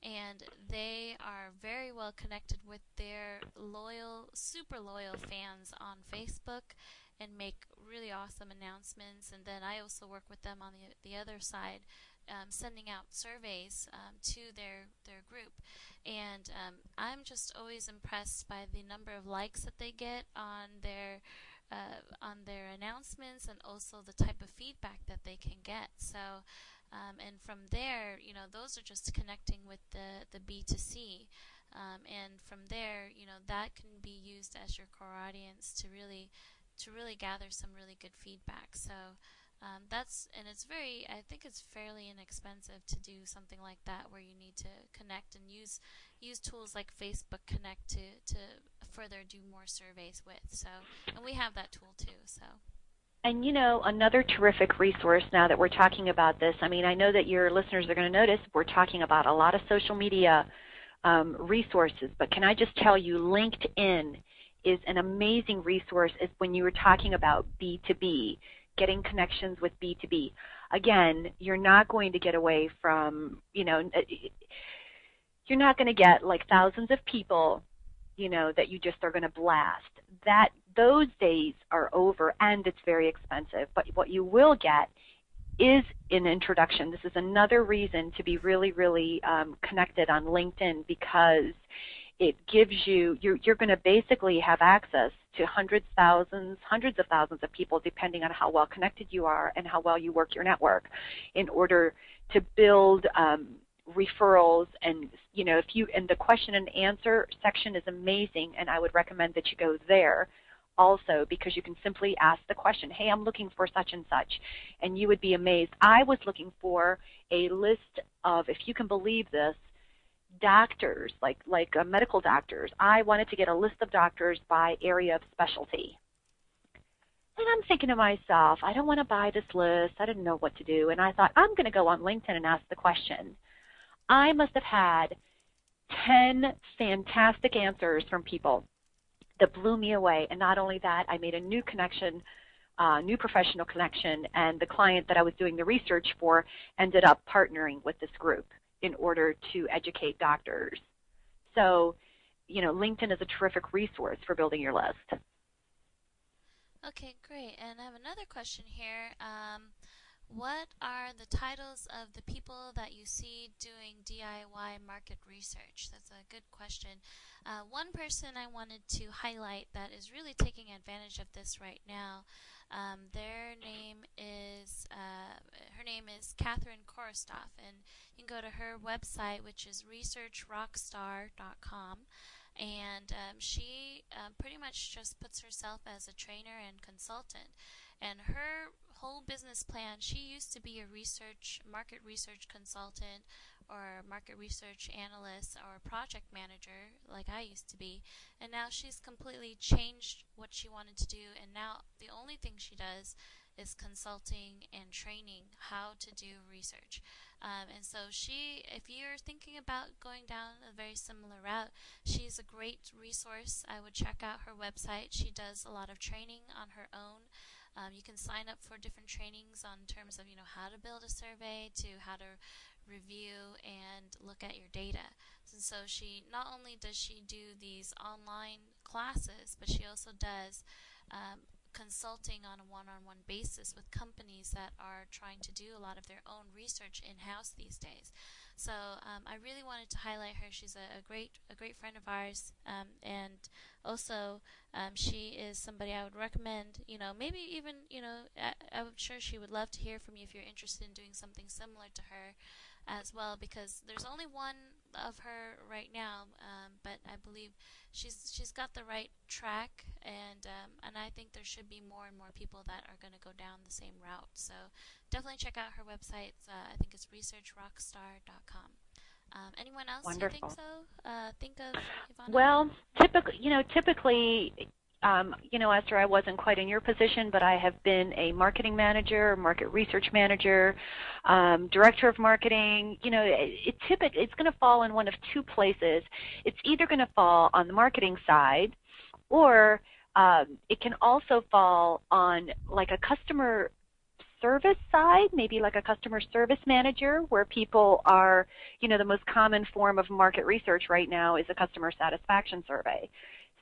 And they are very well connected with their loyal, super loyal fans on Facebook and make really awesome announcements. And then I also work with them on the other side, sending out surveys to their group. And I'm just always impressed by the number of likes that they get on their announcements, and also the type of feedback that they can get. So, and from there, those are just connecting with the B2C. And from there, that can be used as your core audience to really gather some really good feedback. So and it's I think it's fairly inexpensive to do something like that, where you need to connect and use tools like Facebook Connect to further do more surveys with. So, and we have that tool too. So. And another terrific resource, now that we're talking about this, I mean, I know that your listeners are going to notice we're talking about a lot of social media resources, but can I just tell you, LinkedIn is an amazing resource when you were talking about B2B, getting connections with B2B. Again, you're not going to get away from, you're not going to get like thousands of people, that you just are going to blast. Those days are over, and it's very expensive. But what you will get is an introduction. This is another reason to be really, really connected on LinkedIn, because it gives you're going to basically have access to hundreds of thousands of people, depending on how well connected you are and how well you work your network, in order to build referrals. And and the question and answer section is amazing, and I would recommend that you go there also, because you can simply ask the question, hey, I'm looking for such and such, and you would be amazed. I was looking for a list of, if you can believe this, doctors, like medical doctors. I wanted to get a list of doctors by area of specialty. And I'm thinking to myself, I don't want to buy this list. I didn't know what to do. And I thought, I'm going to go on LinkedIn and ask the question. I must have had 10 fantastic answers from people that blew me away. And not only that, I made a new connection, new professional connection, and the client that I was doing the research for ended up partnering with this group in order to educate doctors. So, LinkedIn is a terrific resource for building your list. Okay, great. And I have another question here. What are the titles of the people that you see doing DIY market research? That's a good question. One person I wanted to highlight that is really taking advantage of this right now, her name is Catherine Korostoff, and you can go to her website, which is researchrockstar.com. And she pretty much just puts herself as a trainer and consultant. And her whole business plan. She used to be a market research consultant or market research analyst or project manager like I used to be, and now she's completely changed what she wanted to do, and now the only thing she does is consulting and training how to do research. And so if you're thinking about going down a very similar route, she's a great resource. I would check out her website. She does a lot of training on her own. You can sign up for different trainings on terms of how to build a survey to how to review and look at your data. And so she not only does she do these online classes, but she also does consulting on a one-on-one basis with companies that are trying to do a lot of their own research in-house these days. So I really wanted to highlight her. She's a great friend of ours, and also she is somebody I would recommend. Maybe even I'm sure she would love to hear from you if you're interested in doing something similar to her as well, because there's only one of her right now, but I believe she's got the right track, and I think there should be more and more people that are going to go down the same route. So definitely check out her website. I think it's researchrockstar.com. Anyone else Wonderful. you think so? Think of Ivana? Well, typically, Esther, I wasn't quite in your position, but I have been a marketing manager, market research manager, director of marketing. It's going to fall in one of two places. It's either going to fall on the marketing side, or it can also fall on like a customer service side, maybe like a customer service manager, where people are, the most common form of market research right now is a customer satisfaction survey.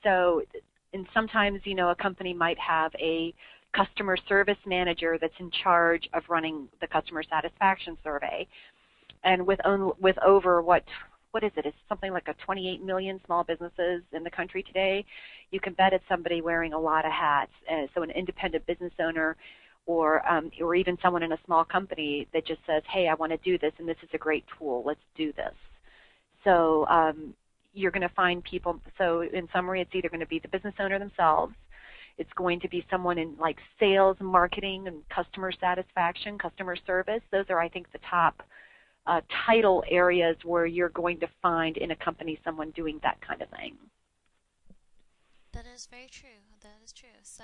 So, and sometimes, a company might have a customer service manager that's in charge of running the customer satisfaction survey. And with over what is it? It's something like 28 million small businesses in the country today. You can bet it's somebody wearing a lot of hats. So an independent business owner, or even someone in a small company that just says, hey, I want to do this, and this is a great tool. Let's do this. So you're going to find people. So in summary, it's either going to be the business owner themselves. It's going to be someone in like sales, marketing, and customer satisfaction, customer service. Those are, I think, the top title areas where you're going to find in a company someone doing that kind of thing. That is very true. That is true. So,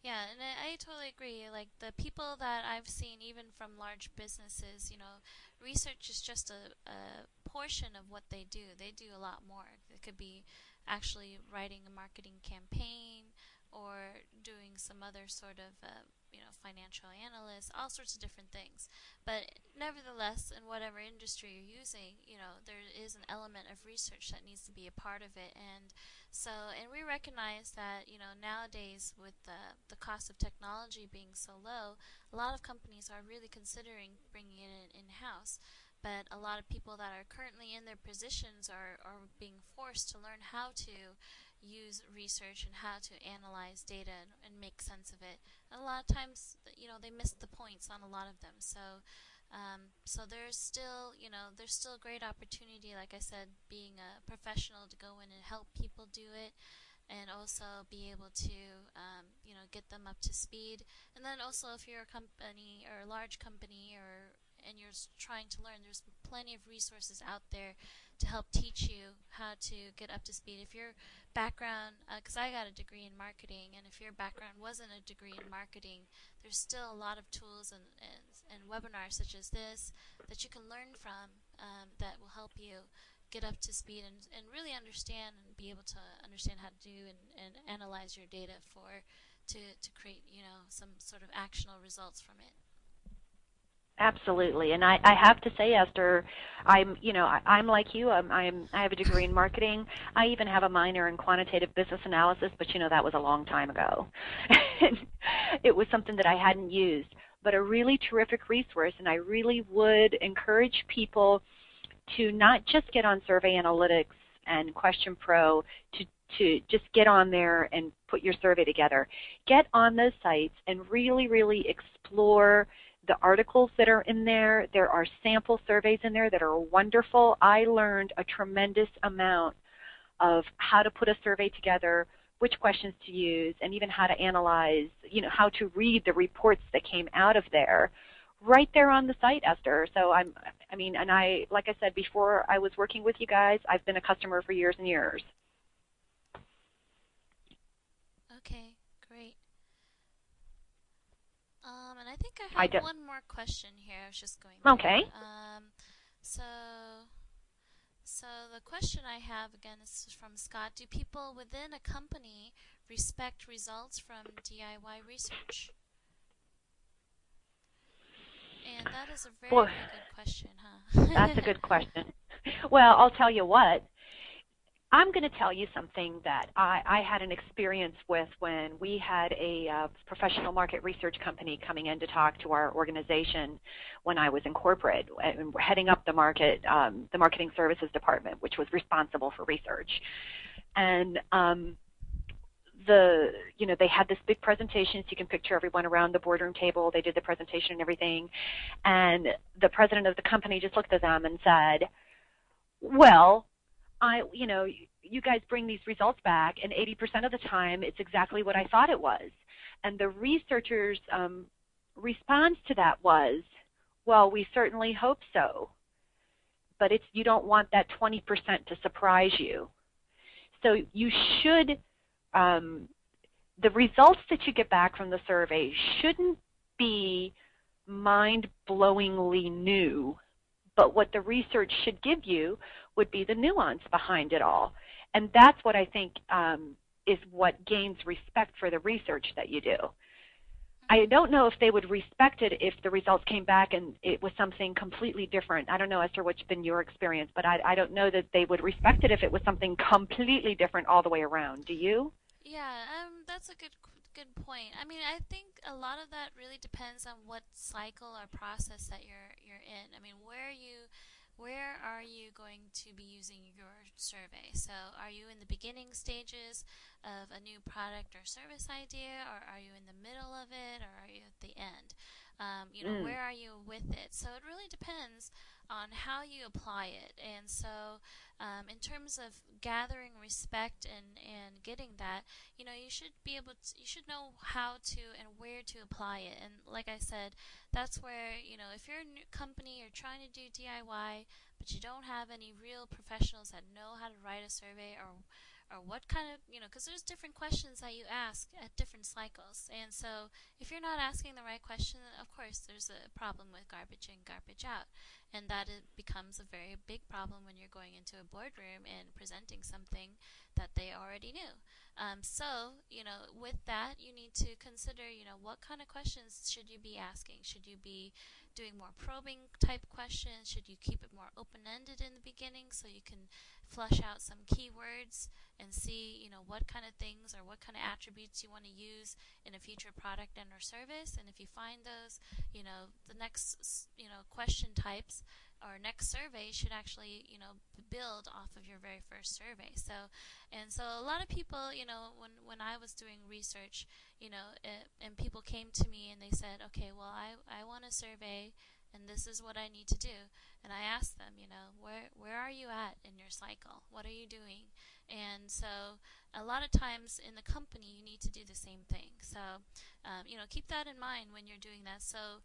yeah, and I totally agree. Like the people that I've seen, even from large businesses, research is just a portion of what they do. They do a lot more. It could be actually writing a marketing campaign or doing some other sort of, financial analyst, all sorts of different things. But nevertheless, in whatever industry you're using, there is an element of research that needs to be a part of it. And we recognize that, nowadays with the cost of technology being so low, a lot of companies are really considering bringing it in-house. But a lot of people that are currently in their positions are being forced to learn how to use research and how to analyze data and make sense of it. And a lot of times, they miss the points on a lot of them. So there's still, there's still a great opportunity, like I said, being a professional to go in and help people do it, and also be able to, get them up to speed. And then also, if you're a company or a large company, and you're trying to learn, there's plenty of resources out there to help teach you how to get up to speed. If your background, because I got a degree in marketing, and if your background wasn't a degree in marketing, there's still a lot of tools and webinars such as this that you can learn from, that will help you get up to speed and really understand and be able to understand how to do and analyze your data to create, some sort of actionable results from it. Absolutely, and I have to say, Esther, I'm like you. I have a degree in marketing. I even have a minor in quantitative business analysis, but that was a long time ago. It was something that I hadn't used, but a really terrific resource, and I really would encourage people to not just get on Survey Analytics and Question Pro to just get on there and put your survey together. Get on those sites and really, really explore the articles that are in there. There are sample surveys in there that are wonderful. I learned a tremendous amount of how to put a survey together, which questions to use, and even how to analyze, how to read the reports that came out of there right there on the site, Esther. So like I said, before I was working with you guys, I've been a customer for years and years. Okay, great. And I think I have one more question here. I was just going through. Okay. So the question I have, again, is from Scott. Do people within a company respect results from DIY research? And that is a very, very good question, huh? That's a good question. Well, I'll tell you what. I'm going to tell you something that I had an experience with when we had a professional market research company coming in to talk to our organization when I was in corporate, and heading up the marketing services department, which was responsible for research. And they had this big presentation, so you can picture everyone around the boardroom table. They did the presentation and everything, and the president of the company just looked at them and said, well, you guys bring these results back, and 80% of the time it's exactly what I thought it was. And the researchers' response to that was, well, we certainly hope so, but you don't want that 20% to surprise you. So you should, the results that you get back from the survey shouldn't be mind-blowingly new, but what the research should give you would be the nuance behind it all. And that's what I think is what gains respect for the research that you do. I don't know if they would respect it if the results came back and it was something completely different. I don't know, Esther, what's been your experience, but I don't know that they would respect it if it was something completely different all the way around. Do you? Yeah, that's a good point. I mean, I think a lot of that really depends on what cycle or process that you're in. I mean, where are you going to be using your survey? So are you in the beginning stages of a new product or service idea, or are you in the middle of it, or are you at the end? Where are you with it? So it really depends on how you apply it. And so in terms of gathering respect and getting that, you should know how to and where to apply it. And like I said, that's where, if you're a new company, you're trying to do DIY, but you don't have any real professionals that know how to write a survey, or what kind of, because there's different questions that you ask at different cycles. And so if you're not asking the right question, of course there's a problem with garbage in, garbage out. And that it becomes a very big problem when you're going into a boardroom and presenting something that they already knew. With that, you need to consider, what kind of questions should you be asking? Should you be doing more probing type questions? Should you keep it more open-ended in the beginning so you can flush out some keywords and see, what kind of things or what kind of attributes you want to use in a future product and or service? And if you find those, the next, question types or next survey should actually, build off of your very first survey. So a lot of people, when I was doing research, and people came to me and they said, okay, well, I want a survey, and this is what I need to do. And I asked them, where are you at in your cycle? What are you doing? And so a lot of times in the company, you need to do the same thing. So, keep that in mind when you're doing that. So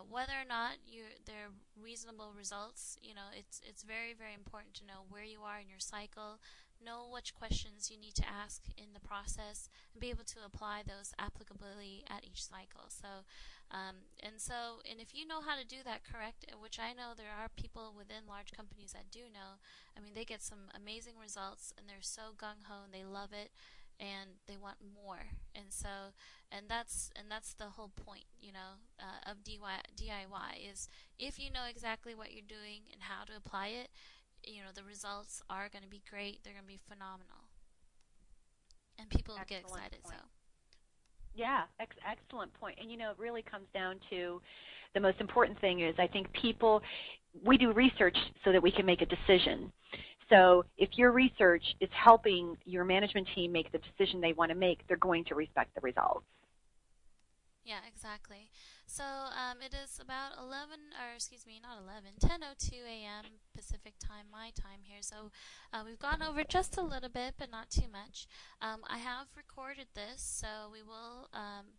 whether or not they're reasonable results, it's very, very important to know where you are in your cycle, know which questions you need to ask in the process, and be able to apply those applicably at each cycle. So, and if you know how to do that correct, which I know there are people within large companies that do know, I mean, they get some amazing results, and they're so gung-ho, and they love it, and they want more. And so, and that's the whole point, of DIY is if you know exactly what you're doing and how to apply it, the results are going to be great. They're going to be phenomenal. And people get excited. Point. So. Yeah, excellent point. And, it really comes down to the most important thing is I think we do research so that we can make a decision. So if your research is helping your management team make the decision they want to make, they're going to respect the results. Yeah, exactly. So it is about 11, or excuse me, not 11, 10:02 a.m. Pacific time, my time here. So we've gone over just a little bit, but not too much. I have recorded this, so we will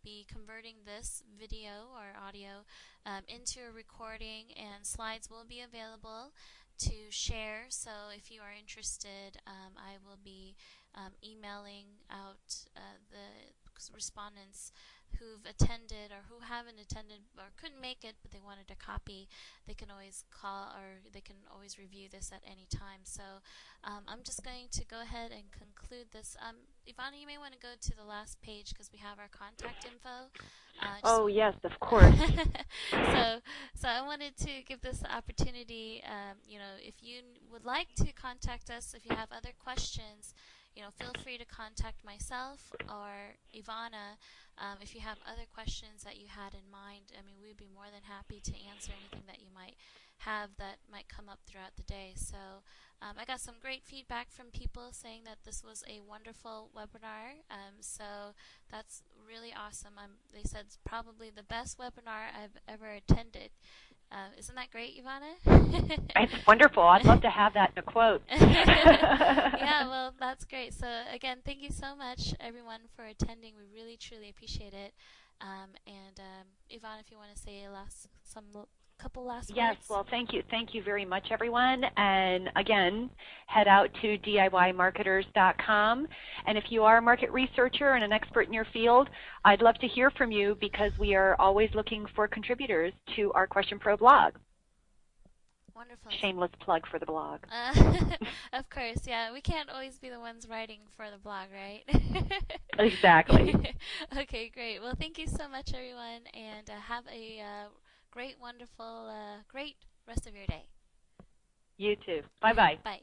be converting this video or audio into a recording, and slides will be available to share. So if you are interested, I will be emailing out the respondents who've attended or who haven't attended or couldn't make it but they wanted a copy. They can always call, or they can always review this at any time. So I'm just going to go ahead and conclude this. Ivana, you may want to go to the last page because we have our contact info. Oh, yes, of course. So I wanted to give this opportunity, if you would like to contact us, if you have other questions, feel free to contact myself or Ivana. If you have other questions that you had in mind, we'd be more than happy to answer anything that you might have that might come up throughout the day. So I got some great feedback from people saying that this was a wonderful webinar. So that's really awesome. They said it's probably the best webinar I've ever attended. Isn't that great, Ivana? It's wonderful. I'd love to have that in a quote. Yeah, well, that's great. So, again, thank you so much, everyone, for attending. We really, truly appreciate it. And Ivana, if you want to say couple last words. Yes, well, thank you. Thank you very much, everyone. And again, head out to DIYmarketers.com. And if you are a market researcher and an expert in your field, I'd love to hear from you because we are always looking for contributors to our Question Pro blog. Wonderful. Shameless plug for the blog. Of course, yeah. We can't always be the ones writing for the blog, right? Exactly. Okay, great. Well, thank you so much, everyone, and have a great, wonderful, great rest of your day. You too. Bye-bye. Bye.